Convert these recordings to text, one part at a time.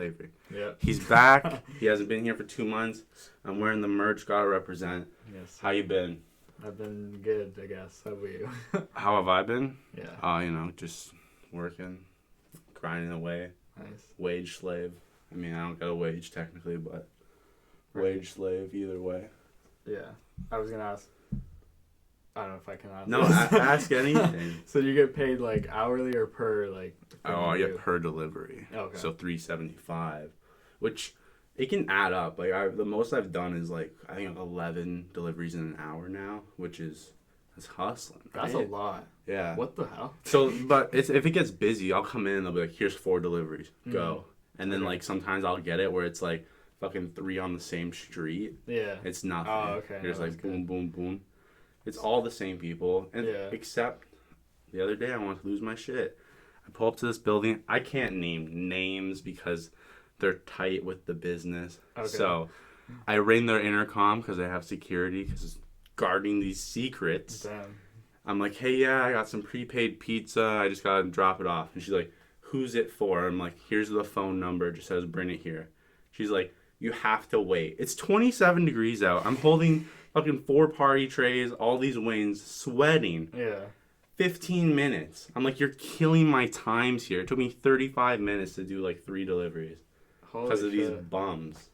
Lavery. Yeah. He's back. He hasn't been here for 2 months. I'm wearing the merch. Gotta represent. Yes. How you been? I've been good, I guess. How about you? How have I been? Yeah. Just working, grinding away. Nice. Wage slave. I mean, I don't get a wage technically, but Right. wage slave either way. Yeah. I was going to ask. I don't know if I can ask. No, ask anything. So you get paid like hourly or per like? I get per delivery. Okay. So $3.75, which it can add up. Like the most I've done is like I think 11 deliveries in an hour now, which is hustling. Right? That's a lot. Yeah. What the hell? So, but if it gets busy, I'll come in and they'll be like, "Here's 4 deliveries, go." And then like sometimes I'll get it where it's like fucking 3 on the same street. Yeah. It's nothing. Oh, okay. There's No, like boom, boom, boom. It's all the same people, and except the other day I wanted to lose my shit. I pull up to this building. I can't name names because they're tight with the business. Okay. So I ring their intercom because they have security because it's guarding these secrets. Damn. I'm like, hey, yeah, I got some prepaid pizza. I just got to drop it off. And she's like, who's it for? I'm like, here's the phone number. It just says bring it here. She's like, you have to wait. It's 27 degrees out. I'm holding fucking 4 party trays, all these wings, sweating. Yeah. 15 minutes. I'm like, you're killing my times here. It took me 35 minutes to do like 3 deliveries because of these bums.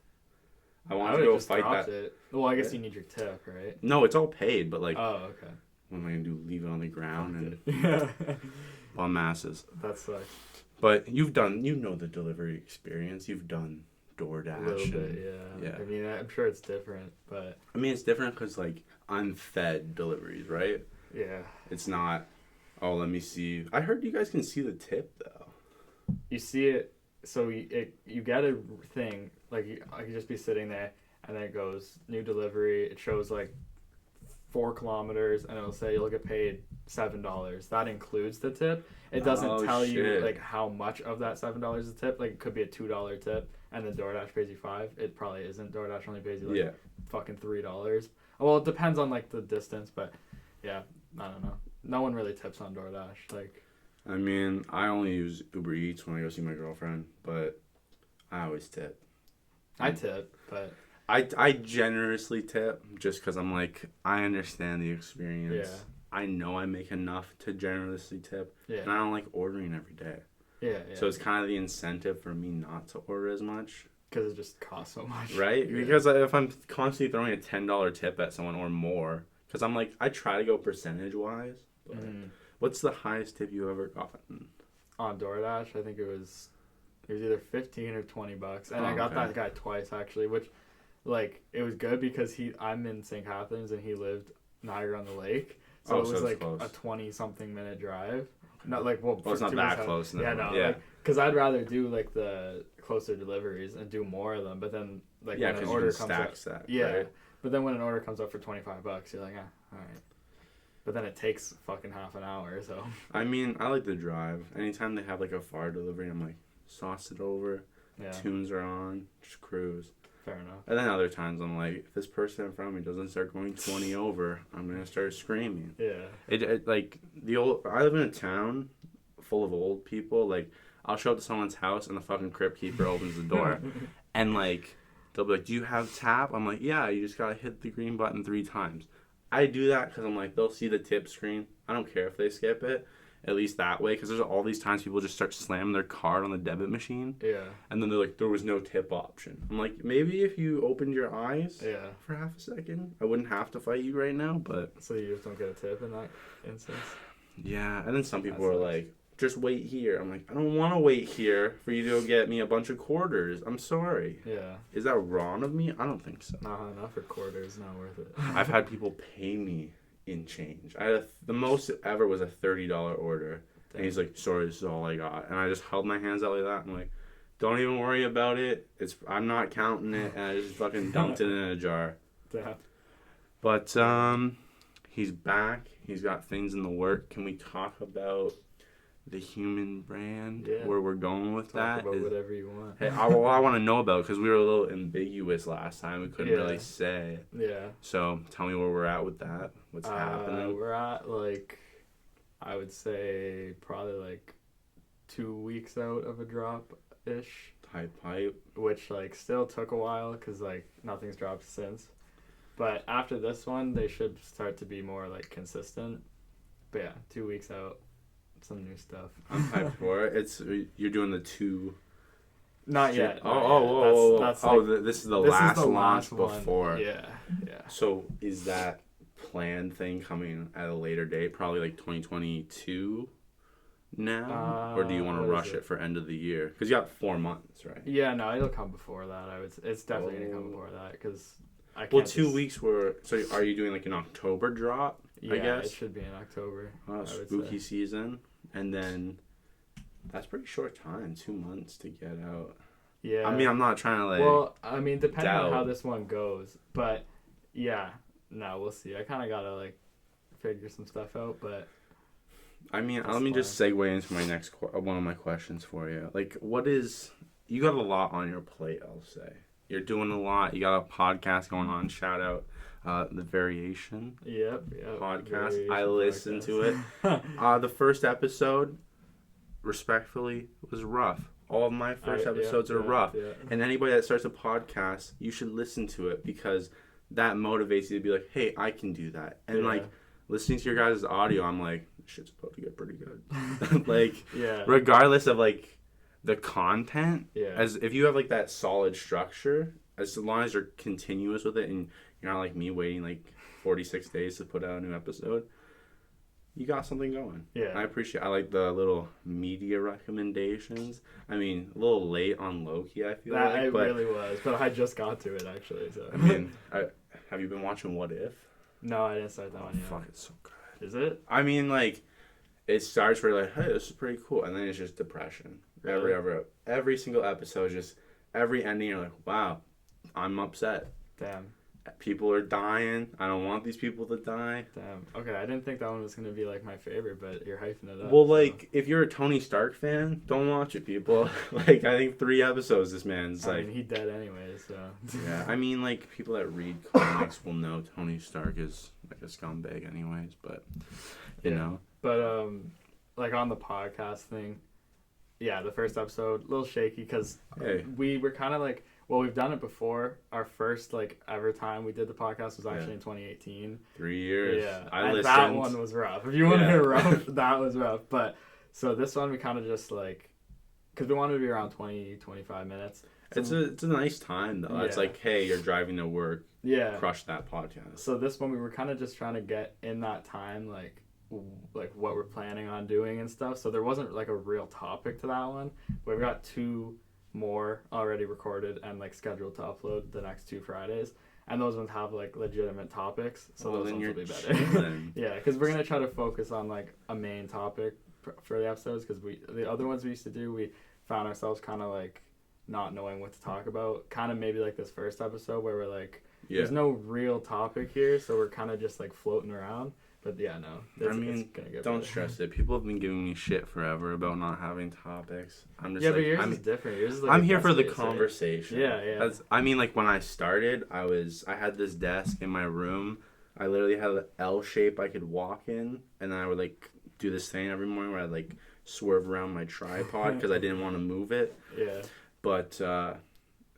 I want to go fight that. It. Well, I guess you need your tip, right? No, it's all paid, but like, oh, okay. What am I gonna do? Leave it on the ground and yeah. bum asses. That sucks. But you know the delivery experience. You've done DoorDash. A little bit, yeah. I mean, I'm sure it's different, but I mean, it's different because like I'm fed deliveries, right? Yeah. It's not. Oh, let me see. I heard you guys can see the tip though. You see it, so you get a thing like I could just be sitting there, and then it goes new delivery. It shows like 4 kilometers, and it'll say you'll get paid $7. That includes the tip. It doesn't tell you like how much of that $7 is a tip. Like it could be a $2 tip, and then DoorDash pays you $5. It probably isn't. DoorDash only pays you like fucking $3. Well, it depends on like the distance, but yeah, I don't know. No one really tips on DoorDash. Like, I mean, I only use Uber Eats when I go see my girlfriend, but I always tip. I tip, but I generously tip just because I'm like, I understand the experience. Yeah. I know I make enough to generously tip. Yeah. And I don't like ordering every day. Yeah. So it's kind of the incentive for me not to order as much. Because it just costs so much. Right? Yeah. Because if I'm constantly throwing a $10 tip at someone or more, because I'm like, I try to go percentage-wise. But what's the highest tip you ever gotten? On DoorDash, I think it was either $15 or $20. And I got that guy twice, actually, which... Like, it was good because I'm in St. Catharines and he lived Niagara-on-the-Lake. So it was like close. A 20-something minute drive. Not like, well it's not that close. Yeah, no. Yeah. Because I'd rather do like the closer deliveries and do more of them. But then, like, when an order comes up. Right? But then when an order comes up for $25, you're like, all right. But then it takes fucking half an hour, so. I mean, I like the drive. Anytime they have like a far delivery, I'm like, sauce it over. Yeah. Tunes are on. Just cruise. Fair enough. And then other times I'm like, if this person in front of me doesn't start going 20 over, I'm gonna start screaming. Yeah. It like I live in a town full of old people. Like I'll show up to someone's house and the fucking crypt keeper opens the door, and like they'll be like, "Do you have tap?" I'm like, "Yeah, you just gotta hit the green button 3 times." I do that because I'm like, they'll see the tip screen. I don't care if they skip it. At least that way, because there's all these times people just start slamming their card on the debit machine. Yeah. And then they're like, there was no tip option. I'm like, maybe if you opened your eyes for half a second, I wouldn't have to fight you right now, but... So you just don't get a tip in that instance? Yeah, and then some people are like, just wait here. I'm like, I don't want to wait here for you to go get me a bunch of quarters. I'm sorry. Yeah. Is that wrong of me? I don't think so. Nah, not for quarters. Not worth it. I've had people pay me in change. I had the most ever was a $30 order. Damn. And he's like, sorry, this is all I got. And I just held my hands out like that. I'm like, don't even worry about it. I'm not counting it. And I just fucking dumped it in a jar. Damn. But he's back. He's got things in the work. Can we talk about the human brand? Yeah. Where we're going with that? Talk about whatever you want. Hey, I want to know about, because we were a little ambiguous last time. We couldn't really say. Yeah. So tell me where we're at with that. What's happening? We're at like, I would say probably like 2 weeks out of a drop-ish. Hype. which like still took a while because like nothing's dropped since. But after this one, they should start to be more like consistent. But yeah, 2 weeks out, some new stuff. I'm hyped for it. You're doing the 2. Not yet. That's this is the last launch one. before. Yeah. So is that planned thing coming at a later date? Probably like 2022 now, or do you want to rush it for end of the year? Because you got 4 months, right? Yeah, no, it'll come before that. It's definitely gonna come before that because I can't. Well, 2 weeks were. So are you doing like an October drop? Yeah, I guess it should be in October. Spooky season, and then that's pretty short time. 2 months to get out. Yeah. I mean, I'm not trying to like. Well, I mean, depending on how this one goes, but yeah, no, we'll see. I kind of gotta like figure some stuff out, but. I mean, let me just segue into my next one of my questions for you. Like, you got a lot on your plate, I'll say. You're doing a lot. You got a podcast going on. Shout out the Variation podcast. Variation I listened to it. The first episode, respectfully, was rough. All of my first episodes are rough. Yeah. And anybody that starts a podcast, you should listen to it because that motivates you to be like, hey, I can do that. And like, listening to your guys' audio, I'm like, shit's about to get pretty good. Like, regardless of like the content, as if you have like that solid structure, as long as you're continuous with it and you're not like me waiting like 46 days to put out a new episode, you got something going. Yeah. I like the little media recommendations. I mean, a little late on Loki, I feel like. It really was, but I just got to it actually. So. I mean, have you been watching What If? No, I didn't start that one yet. Fuck, it's so good. Is it? I mean, like, it starts where like, hey, this is pretty cool, and then it's just depression. Really? Every single episode, just every ending, you're like, wow, I'm upset. Damn. People are dying. I don't want these people to die. Damn. Okay, I didn't think that one was gonna be like my favorite, but you're hyping it up. Well, like, if you're a Tony Stark fan, don't watch it, people. Like, I think 3 episodes, this man's like. I mean, he dead anyway, so. Yeah, I mean, like, people that read comics will know Tony Stark is like a scumbag, anyways. But you know. But like on the podcast thing, yeah, the first episode a little shaky because we were kind of like. Well, we've done it before. Our first, like, ever time we did the podcast was actually in 2018. 3 years. Yeah. I listened. That one was rough. If you want to hear rough, that was rough. But, so this one we kind of just, like, because we wanted to be around 20, 25 minutes. So, it's a nice time, though. It's like, hey, you're driving to work. Yeah. Crush that podcast. So this one we were kind of just trying to get in that time, like what we're planning on doing and stuff. So there wasn't, like, a real topic to that one. We've got 2 more already recorded and like scheduled to upload the next 2 Fridays, and those ones have like legitimate topics, so those ones will be better. Yeah, because we're gonna try to focus on like a main topic for the episodes, because the other ones we used to do, we found ourselves kind of like not knowing what to talk about, kind of maybe like this first episode where we're like there's no real topic here, so we're kind of just like floating around. But yeah, no. I mean, don't stress it. People have been giving me shit forever about not having topics. I'm just but yours is different. Yours is like I'm here for the conversation. Yeah. I mean, like when I started, I had this desk in my room. I literally had an L shape I could walk in, and then I would like do this thing every morning where I'd like swerve around my tripod because I didn't want to move it. Yeah. But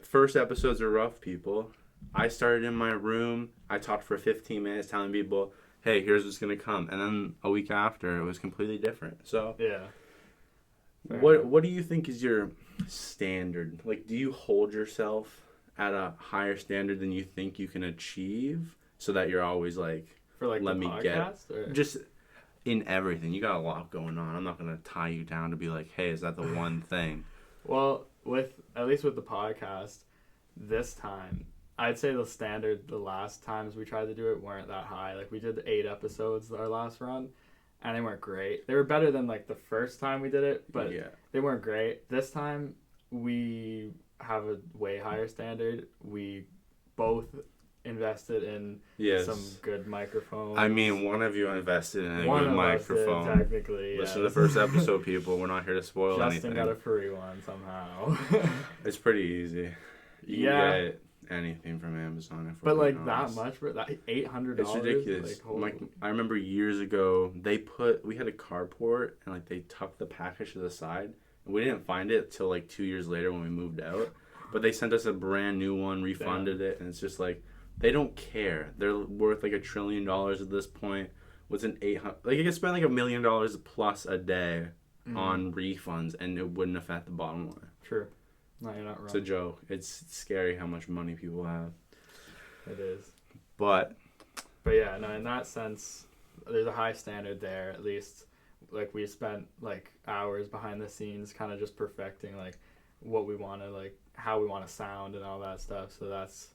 first episodes are rough, people. I started in my room. I talked for 15 minutes telling people, hey, here's what's going to come. And then a week after, it was completely different. So, what do you think is your standard? Like, do you hold yourself at a higher standard than you think you can achieve so that you're always like, for like, let me podcast, get, just in everything. You got a lot going on. I'm not going to tie you down to be like, hey, is that the one thing? Well, at least with the podcast, this time, I'd say the standard, the last times we tried to do it weren't that high. Like, we did 8 episodes our last run, and they weren't great. They were better than, like, the first time we did it, but they weren't great. This time, we have a way higher standard. We both invested in some good microphones. I mean, one of you invested in a good microphone. Did, technically, Listen to the first episode, people. We're not here to spoil anything. Justin got a free one somehow. It's pretty eady. You can get anything from Amazon. But like that much for that $800. It's ridiculous. Like I remember years ago, we had a carport and like they tucked the package to the side. We didn't find it till like 2 years later when we moved out. But they sent us a brand new one, refunded it, and it's just like, they don't care. They're worth like $1 trillion at this point. What's an 800? Like, you could spend like $1 million plus a day on refunds, and it wouldn't affect the bottom line. True. No, you're not wrong. It's a joke. It's scary how much money people have. It is. But yeah, no, in that sense, there's a high standard there, at least. Like, we spent like hours behind the scenes kind of just perfecting like what we want to, like how we want to sound and all that stuff. So that's,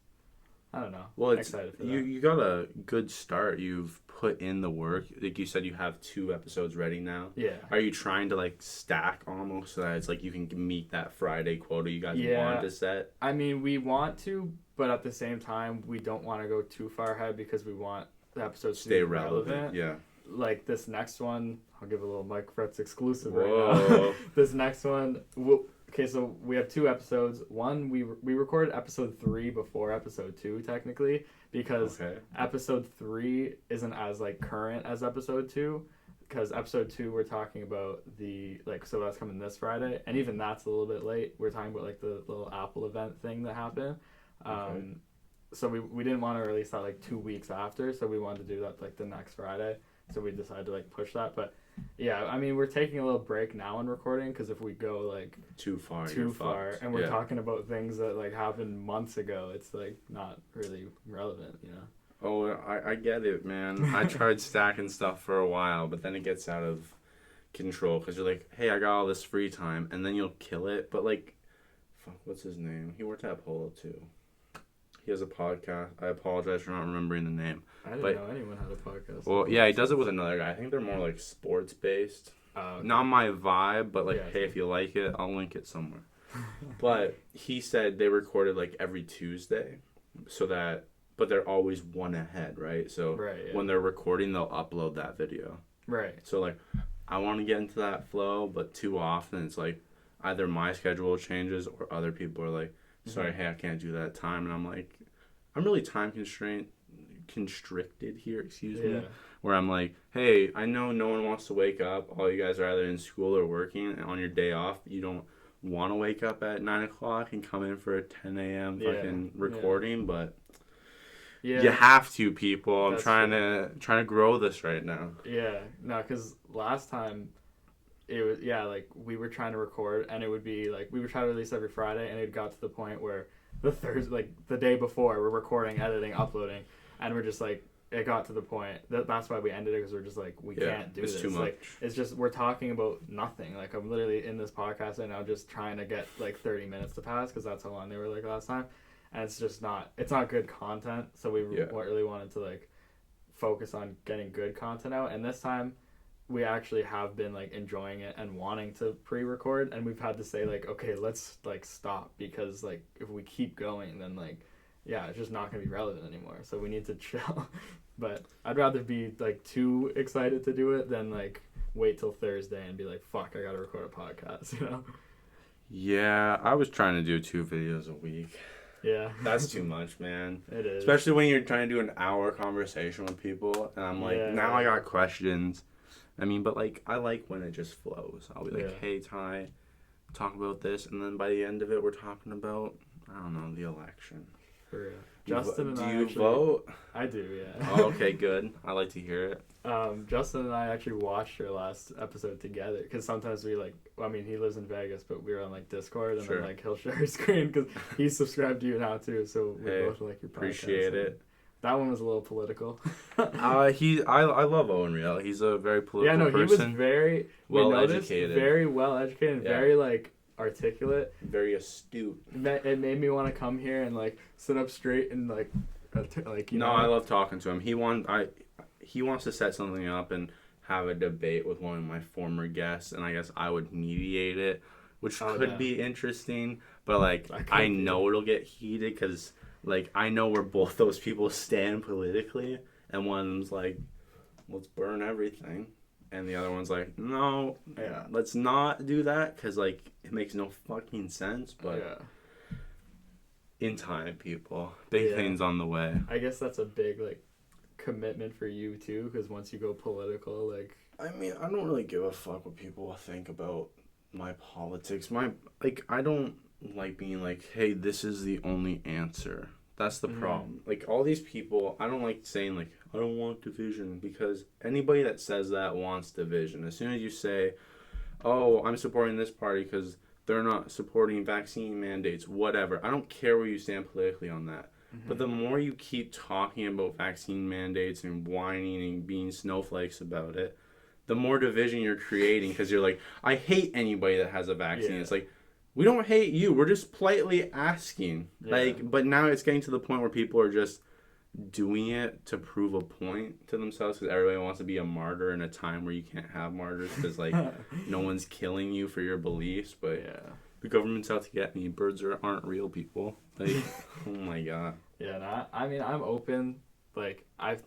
I don't know. Well, it's excited for that. you got a good start. You've put in the work. Like you said, you have 2 episodes ready now. Yeah. Are you trying to like stack almost so that it's like you can meet that Friday quota you guys want to set? I mean, we want to, but at the same time, we don't want to go too far ahead because we want the episodes to stay relevant. Yeah. Like this next one, I'll give a little Mike Fretz exclusive Whoa. right now. This next one, okay, so we have 2 episodes. One, we recorded episode 3 before episode 2, technically, because episode 3 isn't as like current as episode 2. Because episode 2, we're talking about the, like, so that's coming this Friday, and even that's a little bit late. We're talking about like the little Apple event thing that happened. So we didn't want to release that like 2 weeks after, so we wanted to do that like the next Friday. So we decided to like push that. But yeah, I mean, we're taking a little break now in recording because if we go like too far and we're talking about things that like happened months ago, it's like not really relevant, you know. Oh, I get it, man. I tried stacking stuff for a while, but then it gets out of control because you're like, hey, I got all this free time, and then you'll kill it. But like, fuck, what's his name? He worked at Polo too. He has a podcast. I apologize for not remembering the name. I didn't know anyone had a podcast. Well, yeah, he does it with another guy. I think they're more like sports based. Okay. Not my vibe, but like, hey, if you like it, I'll link it somewhere. But he said they recorded like every Tuesday, but they're always one ahead, right? So when they're recording, they'll upload that video. Right. So like, I want to get into that flow, but too often it's like either my schedule changes or other people are like, sorry, hey, I can't do that time. And I'm like, I'm really time constricted here, excuse me. Where I'm like, hey, I know no one wants to wake up. All you guys are either in school or working. And on your day off, you don't want to wake up at 9 o'clock and come in for a 10 a.m. fucking recording. But you have to, people. I'm trying to grow this right now. Yeah. No, because last time it was, like we were trying to record and it would be like we were trying to release every Friday and it got to the point where the Thursday, like the day before, we're recording, editing, uploading, and we're just like, it got to the point that's why we ended it, because we're just like, we can't do this. Too much. Like, it's just, we're talking about nothing. Like, I'm literally in this podcast right now just trying to get like 30 minutes to pass because that's how long they were like last time, and it's just not good content. So we really wanted to like focus on getting good content out, and this time we actually have been like enjoying it and wanting to pre-record, and we've had to say like, okay, let's like stop, because like if we keep going then like it's just not gonna be relevant anymore, so we need to chill. But I'd rather be like too excited to do it than like wait till Thursday and be like, fuck, I gotta record a podcast, you know. Yeah, I was trying to do 2 videos a week. Yeah. That's too much, man. It is. Especially when you're trying to do an hour conversation with people, and I'm like, now I got questions. I mean, but like, I like when it just flows. I'll be like, hey, Ty, talk about this, and then by the end of it, we're talking about, I don't know, the election. For real. Justin and I do you vote? I do, yeah. Oh, okay, good. I like to hear it. Justin and I actually watched your last episode together, because sometimes we like, I mean, he lives in Vegas, but we were on like Discord, and then like he'll share his screen because he's subscribed to you now too, so we both like your podcast. Appreciate it. That one was a little political. I love Owen Real. He's a very political person. He was very well educated, very well educated, and very like articulate, very astute. It made me want to come here and like sit up straight and like you know. I love talking to him. He wants to set something up and have a debate with one of my former guests, and I guess I would mediate it, which could be interesting. But like, I know it'll get heated because like I know where both those people stand politically, and one of them's like, let's burn everything, and the other one's like, no, let's not do that because like it makes no fucking sense. But in time, people, big things on the way. I guess that's a big like commitment for you too, because once you go political, like, I mean, I don't really give a fuck what people think about my politics, I don't like being like, hey, this is the only answer. That's the problem. Like, all these people, I don't like saying, like, I don't want division, because anybody that says that wants division. As soon as you say, oh, I'm supporting this party because they're not supporting vaccine mandates, whatever. I don't care where you stand politically on that. But the more you keep talking about vaccine mandates and whining and being snowflakes about it, the more division you're creating, because you're like, I hate anybody that has a vaccine. Yeah. It's like, we don't hate you. We're just politely asking. Yeah. Like, but now it's getting to the point where people are just doing it to prove a point to themselves, because everybody wants to be a martyr in a time where you can't have martyrs because, like, no one's killing you for your beliefs. But yeah, the government's out to get me. Birds aren't real people. Like, oh my God. Yeah, no, I mean, I'm open. Like, I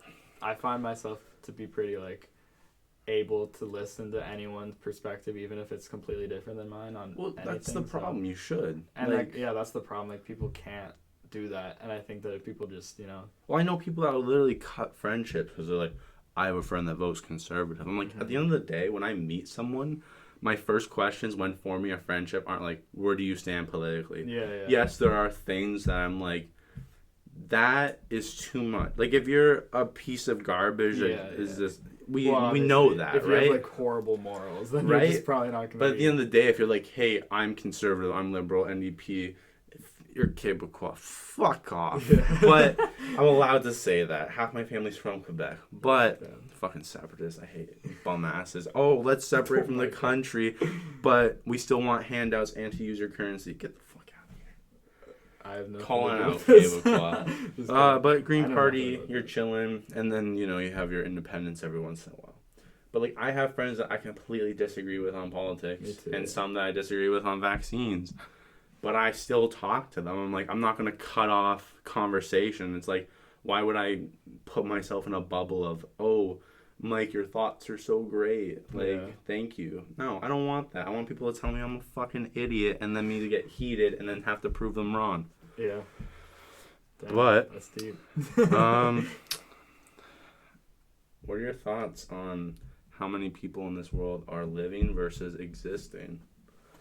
find myself to be pretty, like, able to listen to anyone's perspective, even if it's completely different than mine on anything. That's the problem. You should. And, like, yeah, that's the problem. Like, people can't do that. And I think that if people just, you know... Well, I know people that will literally cut friendships because they're like, I have a friend that votes conservative. I'm like, at the end of the day, when I meet someone, my first questions when forming a friendship aren't like, where do you stand politically? Yeah. Yes, there are things that I'm like, that is too much. Like, if you're a piece of garbage, is this... We know that, if right? If you have, like, horrible morals, then you're just probably not going to... But at the end of the day, if you're like, hey, I'm conservative, I'm liberal, NDP, if you're Quebecois, fuck off. Yeah. But I'm allowed to say that. Half my family's from Quebec. But fucking separatists, I hate it. Bum asses. Oh, let's separate from the country, but we still want handouts and to use your currency. Get the fuck out of here. I have no calling out Quebecois. But Green Party, you're chilling, and then, you know, you have your independence every once in a while. But, like, I have friends that I completely disagree with on politics, and some that I disagree with on vaccines. But I still talk to them. I'm like, I'm not going to cut off conversation. It's like, why would I put myself in a bubble of, oh, Mike, your thoughts are so great. Like, thank you. No, I don't want that. I want people to tell me I'm a fucking idiot and then me to get heated and then have to prove them wrong. Yeah. Damn, but, that's deep. What are your thoughts on how many people in this world are living versus existing?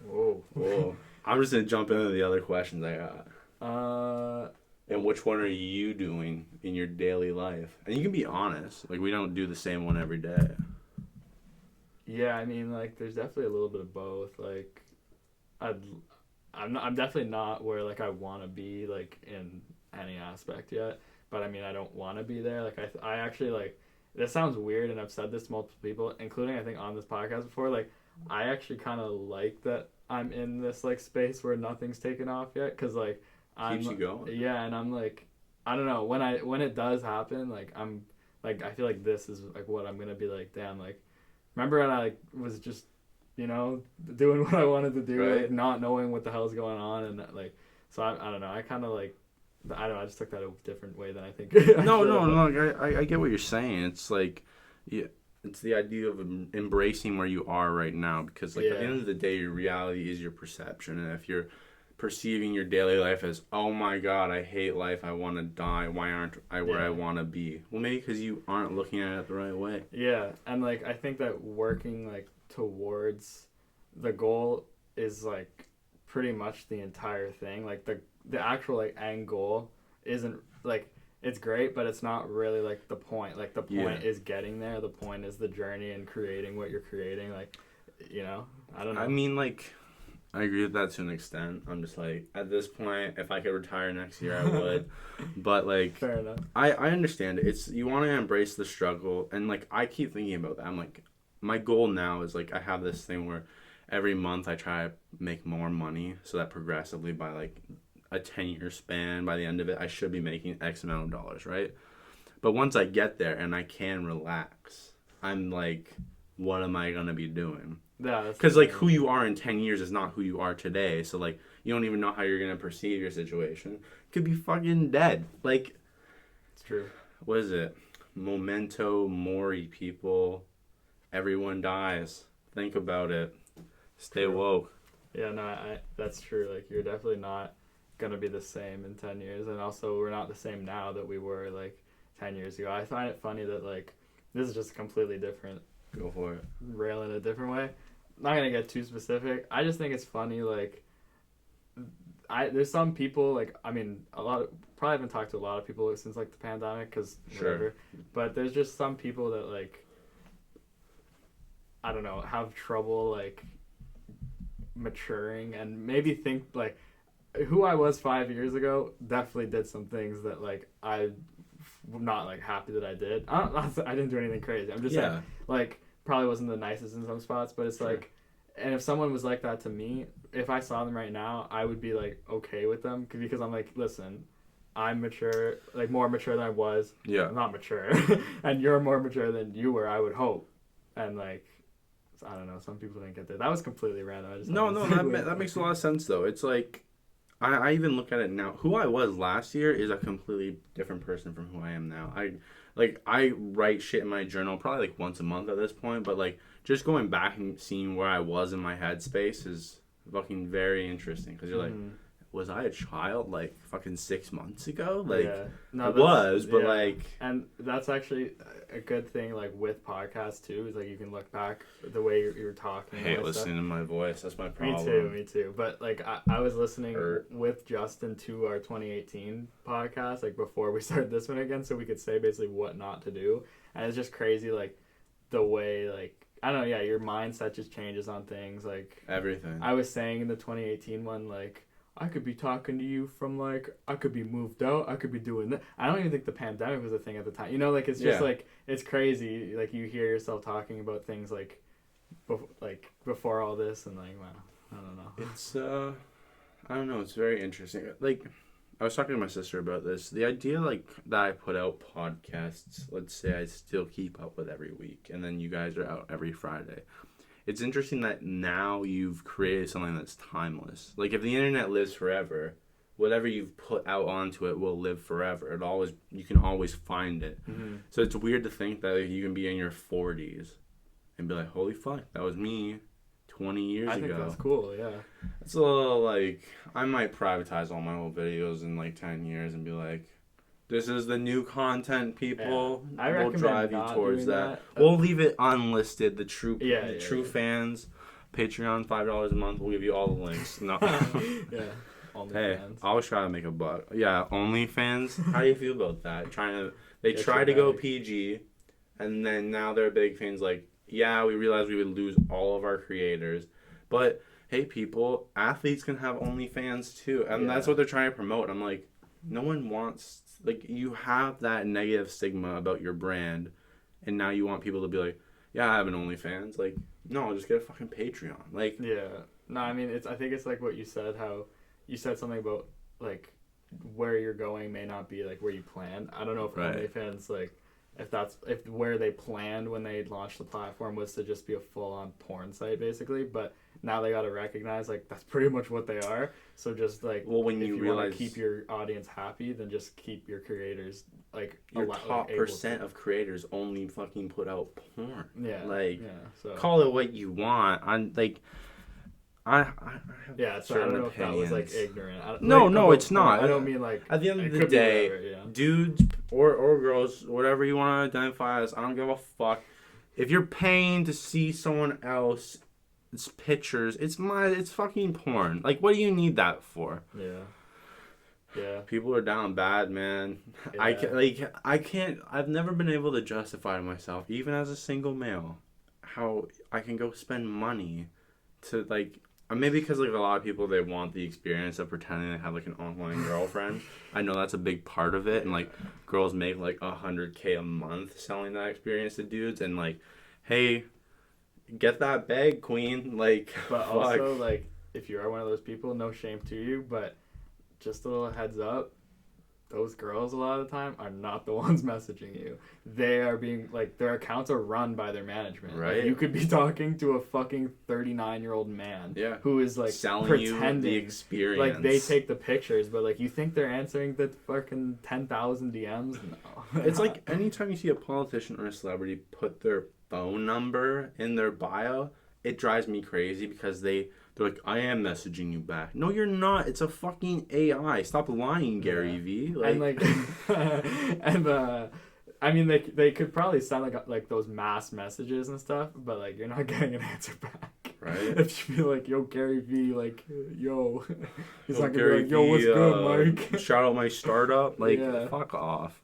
Whoa. I'm just going to jump into the other questions I got. And which one are you doing in your daily life? And you can be honest. Like, we don't do the same one every day. Yeah, I mean, like, there's definitely a little bit of both. Like, I'm definitely not where, like, I want to be, like, in any aspect yet. But, I mean, I don't want to be there. Like, I actually, like, this sounds weird, and I've said this to multiple people, including, I think, on this podcast before. Like, I actually kind of like that I'm in this, like, space where nothing's taken off yet. Because, like, keeps you going. Yeah, and I'm like, I don't know, when it does happen, like, I'm like, I feel like this is like what I'm gonna be like, damn, like, remember when I, like, was just, you know, doing what I wanted to do, right, like, not knowing what the hell's going on, and, like, so I don't know, I kind of, like, I don't know, I just took that a different way than I think. No, I get what you're saying. It's like, yeah, it's the idea of embracing where you are right now, because, like, at the end of the day, your reality is your perception, and if you're perceiving your daily life as, oh my God, I hate life, I want to die, why aren't I where I want to be? Well, maybe because you aren't looking at it the right way. Yeah, and, like, I think that working, like, towards the goal is, like, pretty much the entire thing. Like, the actual, like, end goal isn't, like, it's great, but it's not really, like, the point. Like, the point is getting there. The point is the journey and creating what you're creating. Like, you know, I don't know. I mean, like, I agree with that to an extent. I'm just like, at this point, if I could retire next year, I would. But, like, fair enough. I understand it. It's, you want to embrace the struggle. And, like, I keep thinking about that. I'm like, my goal now is, like, I have this thing where every month I try to make more money so that progressively by, like, a 10-year span, by the end of it, I should be making X amount of dollars, right? But once I get there and I can relax, I'm like, what am I going to be doing? Because, like, who you are in 10 years is not who you are today. So, like, you don't even know how you're going to perceive your situation. Could be fucking dead. Like, it's true. What is it? Memento mori, people. Everyone dies. Think about it. Stay woke. Yeah, no, that's true. Like, you're definitely not going to be the same in 10 years. And also, we're not the same now that we were, like, 10 years ago. I find it funny that, like, this is just completely different. Go for it. Rail in a different way. not gonna get too specific. I just think it's funny. Like, there's some people like probably haven't talked to a lot of people since like the pandemic because whatever. But there's just some people that like, I don't know, have trouble like maturing and maybe think like who I was 5 years ago definitely did some things that like I'm not like happy that I did. I didn't do anything crazy. I'm just saying like probably wasn't the nicest in some spots, but it's like, and if someone was like that to me, if I saw them right now, I would be like okay with them because I'm like, listen, I'm mature, like more mature than I was. Yeah. I'm not mature, and you're more mature than you were. I would hope, and like. I don't know. Some people didn't get that. That was completely random. That makes a lot of sense though. It's like, I even look at it now. Who I was last year is a completely different person from who I am now. I write shit in my journal probably like once a month at this point, but like just going back and seeing where I was in my headspace is fucking very interesting because you're like, was I a child like fucking 6 months ago? Like, I was, but like, and that's actually a good thing. Like with podcasts too, is like you can look back the way you're talking. I hate listening to my voice. That's my problem. Me too. But like I was listening with Justin to our 2018 podcast like before we started this one again, so we could say basically what not to do. And it's just crazy, like the way like I don't know. Yeah, your mindset just changes on things. Like everything. I was saying in the 2018 one, like. I could be talking to you from, like, I could be moved out. I could be doing that. I don't even think the pandemic was a thing at the time. You know, like, it's just, like, it's crazy. Like, you hear yourself talking about things, like before all this, and, like, wow, I don't know. It's, I don't know. It's very interesting. Like, I was talking to my sister about this. The idea, like, that I put out podcasts, let's say I still keep up with every week, and then you guys are out every Friday. It's interesting that now you've created something that's timeless. Like, if the internet lives forever, whatever you've put out onto it will live forever. You can always find it. Mm-hmm. So it's weird to think that like, you can be in your 40s and be like, holy fuck, that was me 20 years ago. I think that's cool, yeah. It's a little, like, I might privatize all my old videos in, like, 10 years and be like, this is the new content, people. Yeah. I recommend we'll drive you not towards doing that. We'll leave it unlisted. The true fans, Patreon, $5 a month. We'll give you all the links. No. Yeah. Hey, I always try to make a buck. Yeah, OnlyFans. How do you feel about that? They try to go PG, and then now they're big fans. Like, yeah, we realized we would lose all of our creators, but hey, people, athletes can have OnlyFans too, and that's what they're trying to promote. I'm like, no one wants. Like, you have that negative stigma about your brand, and now you want people to be like, yeah, I have an OnlyFans. Like, no, just get a fucking Patreon. Like, yeah. No, I mean, I think it's like what you said, how you said something about, like, where you're going may not be, like, where you planned. I don't know if OnlyFans, like, if where they planned when they launched the platform was to just be a full-on porn site, basically, but now they got to recognize, like, that's pretty much what they are. So just, like, when if you want to keep your audience happy, then just keep your creators, like, your top percent of creators only fucking put out porn. Yeah. Like, call it what you want. I'm, like, I have so I don't know if that was, like, ignorant. No, it's not. I don't mean, like, at the end of the day, dudes or girls, whatever you want to identify as, I don't give a fuck. If you're paying to see someone else's pictures, it's fucking porn. Like, what do you need that for? Yeah. People are down bad, man. Yeah. I've never been able to justify to myself, even as a single male, how I can go spend money to, like, maybe because, like, a lot of people, they want the experience of pretending they have, like, an online girlfriend. I know that's a big part of it, and, like, girls make, like, $100K a month selling that experience to dudes, and, like, hey, get that bag, queen. Like, but also, like, if you are one of those people, no shame to you, but just a little heads up, those girls a lot of the time are not the ones messaging you. They are being, like, their accounts are run by their management. Right. Like, you could be talking to a fucking 39-year-old man who is, like, selling pretending you the experience. Like, they take the pictures, but, like, you think they're answering the fucking 10,000 DMs? No. It's like anytime you see a politician or a celebrity put their phone number in their bio, it drives me crazy because they're like, I am messaging you back. No, you're not. It's a fucking AI. Stop lying, Gary V. Like, and I mean, they could probably send like those mass messages and stuff, but, like, you're not getting an answer back. Right? If you be like, yo, Gary V, like, yo. He's Yo, not going to Gary be like, yo, what's V, good, Mike? Shout out my startup. Like, Yeah. fuck off.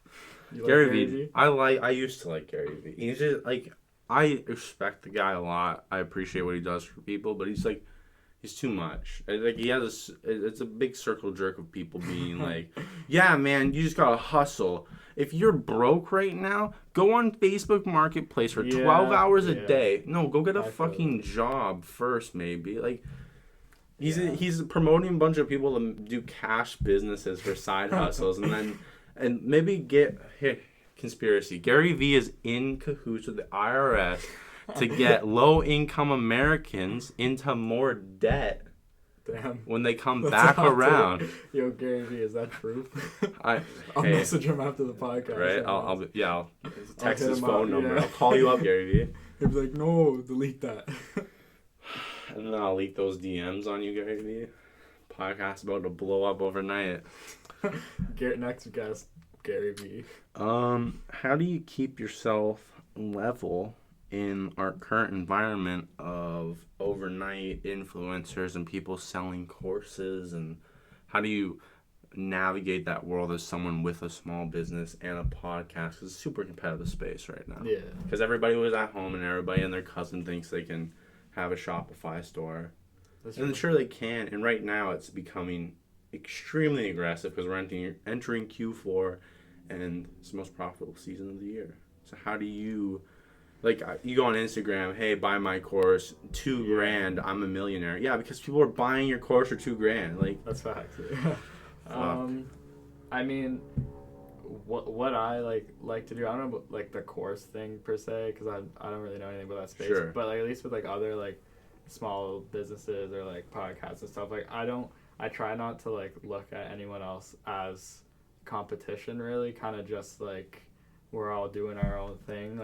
You Gary like Gary V. V? I used to like Gary V. He's just, like, I respect the guy a lot. I appreciate what he does for people, but he's like, he's too much. Like, he has it's a big circle jerk of people being like, yeah, man, you just gotta hustle. If you're broke right now, go on Facebook Marketplace for 12 hours a day. No, go get a fucking job first, maybe. Like, he's promoting a bunch of people to do cash businesses for side hustles, and maybe get conspiracy. Gary V is in cahoots with the IRS to get low-income Americans into more debt. Damn. When they come back around. Yo, Gary V, is that true? I'll message him after the podcast. Right? I'll text his phone number. Yeah. I'll call you up, Gary V. He'll be like, no, delete that. And then I'll leak those DMs on you, Gary V. Podcast about to blow up overnight. Next guest, Gary V. How do you keep yourself level in our current environment of overnight influencers and people selling courses, and how do you navigate that world as someone with a small business and a podcast? Because it's a super competitive space right now. Yeah. Because everybody was at home and everybody and their cousin thinks they can have a Shopify store. And sure they can. And right now it's becoming extremely aggressive because we're entering Q4 and it's the most profitable season of the year. So how do you... Like, you go on Instagram, hey, buy my course, $2,000, I'm a millionaire. Yeah, because people are buying your course for $2,000. Like, that's facts. I mean, what I like to do, I don't know about, like, the course thing per se, because I don't really know anything about that space. Sure. But, like, at least with, like, other, like, small businesses or, like, podcasts and stuff, like, I try not to, like, look at anyone else as competition, really. Kind of just, like, we're all doing our own thing.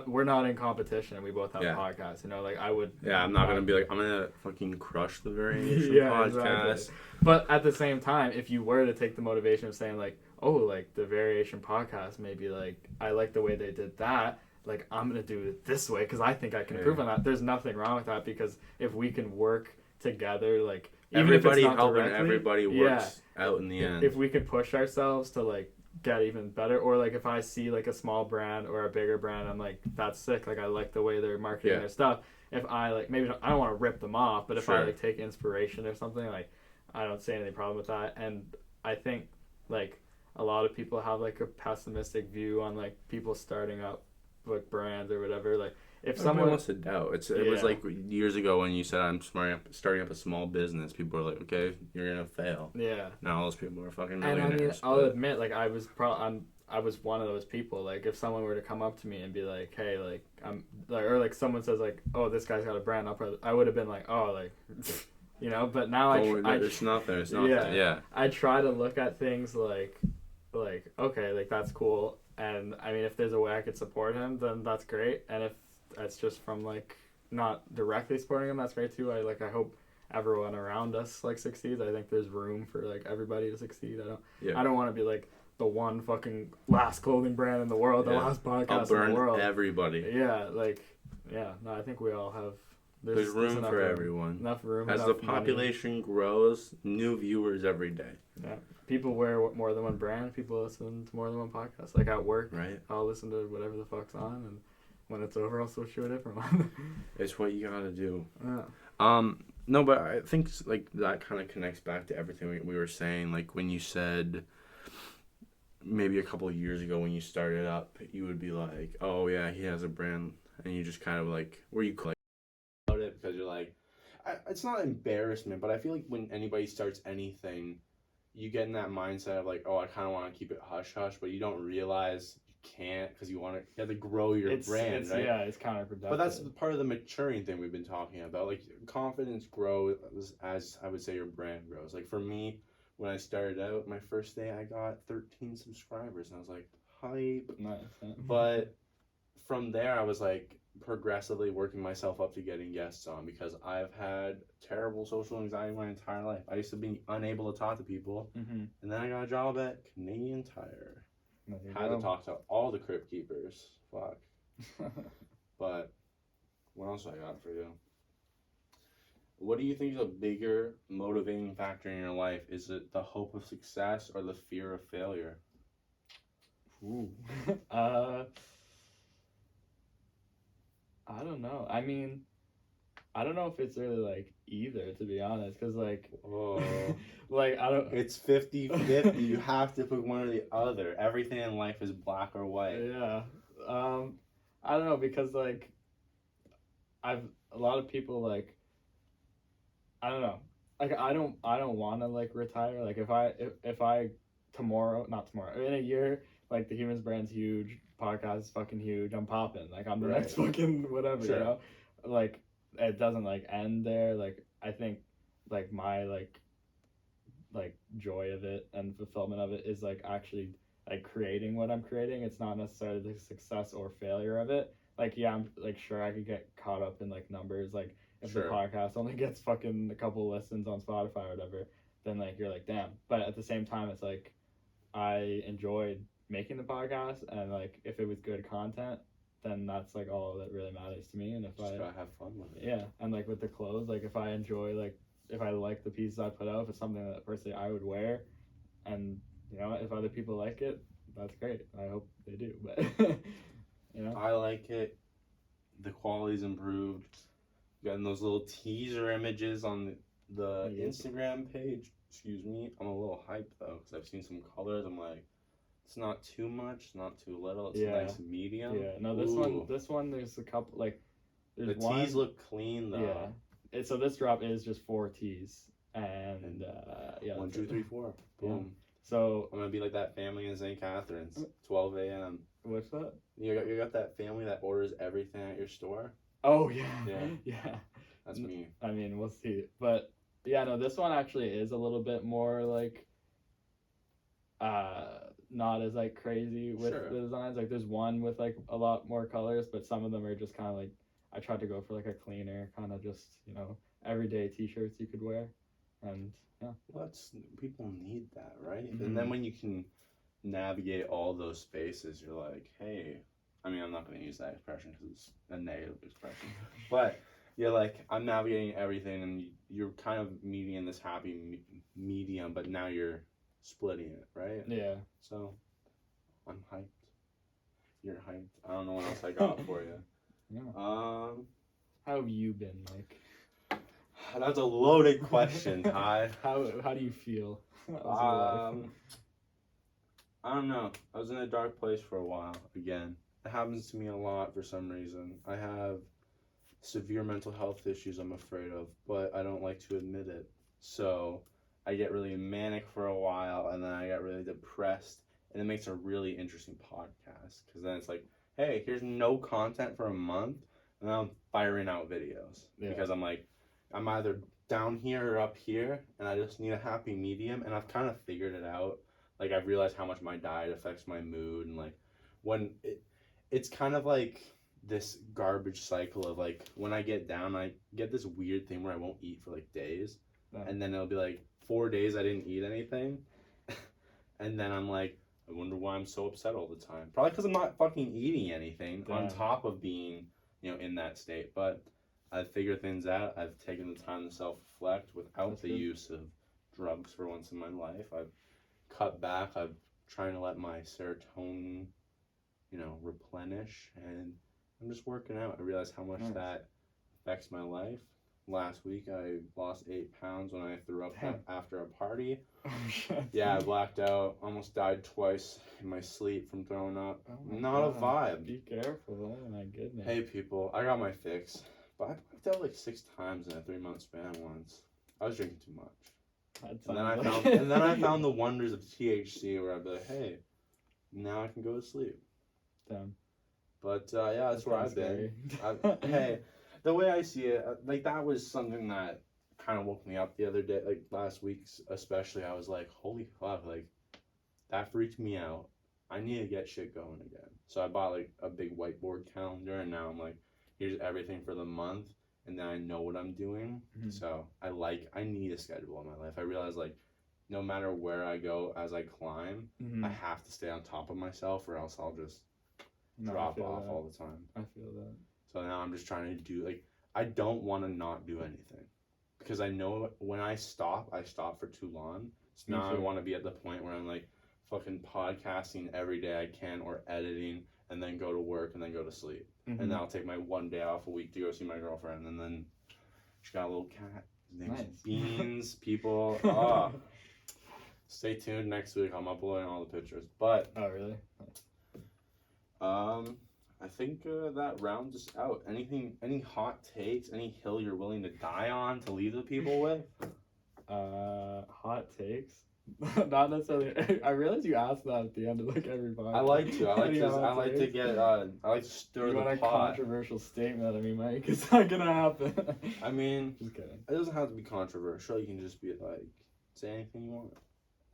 We're not in competition and we both have podcasts, you know, like I would... Yeah, I'm not going to be like, I'm going to fucking crush the variation podcast. Exactly. But at the same time, if you were to take the motivation of saying like, oh, like the variation podcast, maybe like, I like the way they did that, like I'm going to do it this way because I think I can improve on that. There's nothing wrong with that because if we can work together, like... Everybody helping everybody works out in the end. If we could push ourselves to like, get even better, or like if I see like a small brand or a bigger brand, I'm like, that's sick, like I like the way they're marketing their stuff. If I like, maybe I don't want to rip them off, but if I like take inspiration or something, like I don't see any problem with that. And I think like a lot of people have like a pessimistic view on like people starting up like brands or whatever. Like if someone wants to doubt, it was like years ago when you said I'm starting up a small business, people were like, okay, you're gonna fail. Yeah. Now all those people are fucking millionaires. And I mean, I'll admit, like I was one of those people. Like if someone were to come up to me and be like, hey, like I'm like, or like someone says like, oh, this guy's got a brand, I would have been like, oh, like, you know. But now it's nothing. It's nothing. Yeah. I try to look at things like okay, like that's cool. And I mean, if there's a way I could support him, then that's great. And if that's just from like not directly supporting him, that's great too. I hope everyone around us like succeeds. I think there's room for like everybody to succeed. I don't want to be like the one fucking last clothing brand in the world, the last podcast in the world. Everybody. No, I think we all have. There's room for everyone. Enough room. As the population grows, new viewers every day. Yeah. People wear more than one brand. People listen to more than one podcast. Like at work, right? I'll listen to whatever the fuck's on, and when it's over, I'll switch to a different one. It's what you gotta do. Yeah. No, but I think like that kind of connects back to everything we were saying. Like when you said maybe a couple of years ago when you started up, you would be like, oh yeah, he has a brand, and you just kind of like, were you like about it because you're like, it's not embarrassment, but I feel like when anybody starts anything, you get in that mindset of like, oh, I kind of want to keep it hush hush, but you don't realize you can't because you have to grow your brand, right? Yeah, it's counterproductive. But that's part of the maturing thing we've been talking about. Like confidence grows as I would say your brand grows. Like for me, when I started out, my first day I got 13 subscribers, and I was like, hype. Nice. But from there, I was like progressively working myself up to getting guests on because I've had terrible social anxiety my entire life. I used to be unable to talk to people, and then I got a job at Canadian Tire. Had to talk to all the crypt keepers. Fuck. But what else I got for you? What do you think is a bigger motivating factor in your life? Is it the hope of success or the fear of failure? Ooh. I don't know. I mean, I don't know if it's really like either, to be honest, because like, Oh, like I don't. it's 50-50. You have to pick one or the other. Everything in life is black or white. Yeah. I don't know because like a lot of people like I don't know. Like I don't want to like retire. Like if I tomorrow, not tomorrow, in a year, like the Humans brand's huge, podcast is fucking huge. I'm popping. Like I'm the next fucking whatever, Sure. you know? Like it doesn't like end there. Like I think like my like joy of it and fulfillment of it is like actually like creating what I'm creating. It's not necessarily the success or failure of it. Like yeah, I'm like sure I could get caught up in like numbers. Like if the podcast only gets fucking a couple listens on Spotify or whatever, then like you're like damn. But at the same time, it's like I enjoyed making the podcast, and like if it was good content, then that's like all that really matters to me. And if Just gotta have fun with it. yeah, and like with the clothes, like if I enjoy like if I like the pieces I put out, if it's something that personally I would wear, and you know if other people like it, that's great. I hope they do, but you know. I like it. The quality's improved. Getting those little teaser images on the Instagram page. Excuse me. I'm a little hyped though because I've seen some colors. I'm like, it's not too much, not too little. It's a nice medium. Yeah. No, this one, there's a couple like. The tees look clean though. Yeah. So this drop is just 4 tees and yeah. 1, 2, 3, 4. Boom. Yeah. So I'm gonna be like that family in St. Catharines. 12 a.m. What's that? You got that family that orders everything at your store. Oh yeah. Yeah. That's me. I mean, we'll see. But yeah, no, this one actually is a little bit more like not as like crazy with the designs. Like there's one with like a lot more colors, but some of them are just kind of like I tried to go for like a cleaner kind of just, you know, everyday t-shirts you could wear. And yeah. Well, people need that, right? Mm-hmm. And then when you can navigate all those spaces, you're like, hey, I mean, I'm not going to use that expression because it's a negative expression, but you're like, I'm navigating everything, and you're kind of meeting in this happy medium, but now you're splitting it, right? Yeah. So, I'm hyped. You're hyped. I don't know what else I got for you. Yeah. How have you been, Mike? That's a loaded question, Ty. How do you feel? I don't know. I was in a dark place for a while again. It happens to me a lot for some reason. I have severe mental health issues I'm afraid of, but I don't like to admit it. So I get really manic for a while, and then I get really depressed, and it makes a really interesting podcast because then it's like, hey, here's no content for a month, and then I'm firing out videos because I'm like, I'm either down here or up here, and I just need a happy medium, and I've kind of figured it out. Like, I've realized how much my diet affects my mood, and like when it's kind of like this garbage cycle of like when I get down, I get this weird thing where I won't eat for like days, and then it'll be like 4 days I didn't eat anything, and then I'm like, I wonder why I'm so upset all the time. Probably because I'm not fucking eating anything on top of being, you know, in that state. But I've figured things out. I've taken the time to self-reflect without the use of drugs for once in my life. I've cut back. I'm trying to let my serotonin, you know, replenish, and I'm just working out. I realize how much that affects my life. Last week I lost 8 pounds when I threw up after a party. Oh shit. Yeah, I blacked out. Almost died twice in my sleep from throwing up. Not a vibe. Be careful. Oh my goodness. Hey people, I got my fix. But I blacked out like 6 times in a 3-month span once. I was drinking too much. And then I found the wonders of THC where I'd be like, hey, now I can go to sleep. Damn. But yeah, that's where I've been. Hey, the way I see it, like that was something that kind of woke me up the other day, like last week especially. I was like, holy fuck, like that freaked me out. I need to get shit going again. So I bought like a big whiteboard calendar, and now I'm like, here's everything for the month, and then I know what I'm doing. Mm-hmm. So I need a schedule in my life. I realize like no matter where I go as I climb, I have to stay on top of myself, or else I'll just drop off all the time. I feel that. So now I'm just trying to do, like, I don't want to not do anything. because I know when I stop for too long. So now I want to be at the point where I'm like fucking podcasting every day I can, or editing, and then go to work and then go to sleep. And then I'll take my one day off a week to go see my girlfriend, and then she got a little cat. His name's Beans. People, stay tuned next week. I'm uploading all the pictures. But oh really? I think that rounds us out. Any hot takes? Any hill you're willing to die on to leave the people with? Hot takes. Not necessarily. I realize you asked that at the end of like every podcast. I like to. I like to stir you the want pot. a controversial statement at me, Mike? It's not gonna happen. I mean, just kidding. It doesn't have to be controversial. You can just be like, say anything you want.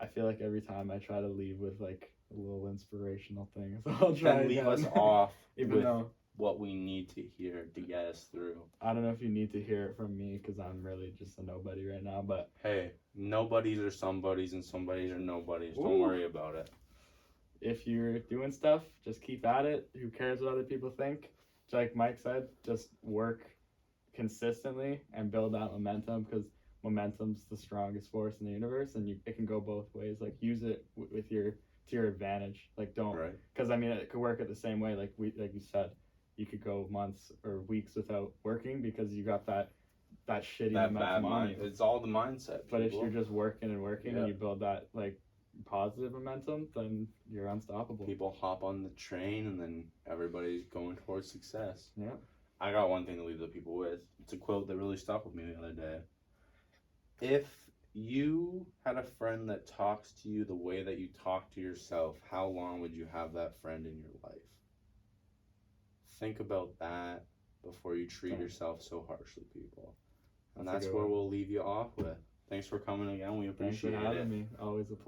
I feel like every time I try to leave with like a little inspirational thing, so I'll try and leave again. us off Even with though what we need to hear to get us through. I don't know if you need to hear it from me because I'm really just a nobody right now, but hey, nobodies are somebodies and somebodies are nobodies. Ooh. Don't worry about it. If you're doing stuff, just keep at it. Who cares what other people think? Like Mike said, just work consistently and build that momentum, because momentum's the strongest force in the universe, and it can go both ways. Like use it with to your advantage. Like don't, because I mean it could work at the same way. Like you said, you could go months or weeks without working because you got that shitty amount of money. It's all the mindset. But if you're just working and working and you build that like positive momentum, then you're unstoppable. People hop on the train and then everybody's going towards success. Yeah. I got one thing to leave the people with. It's a quote that really stuck with me the other day. If you had a friend that talks to you the way that you talk to yourself, how long would you have that friend in your life? Think about that before you treat yourself so harshly, people. And that's where we'll leave you off with. Thanks for coming again. We appreciate it. Thanks for having me. Always a pleasure.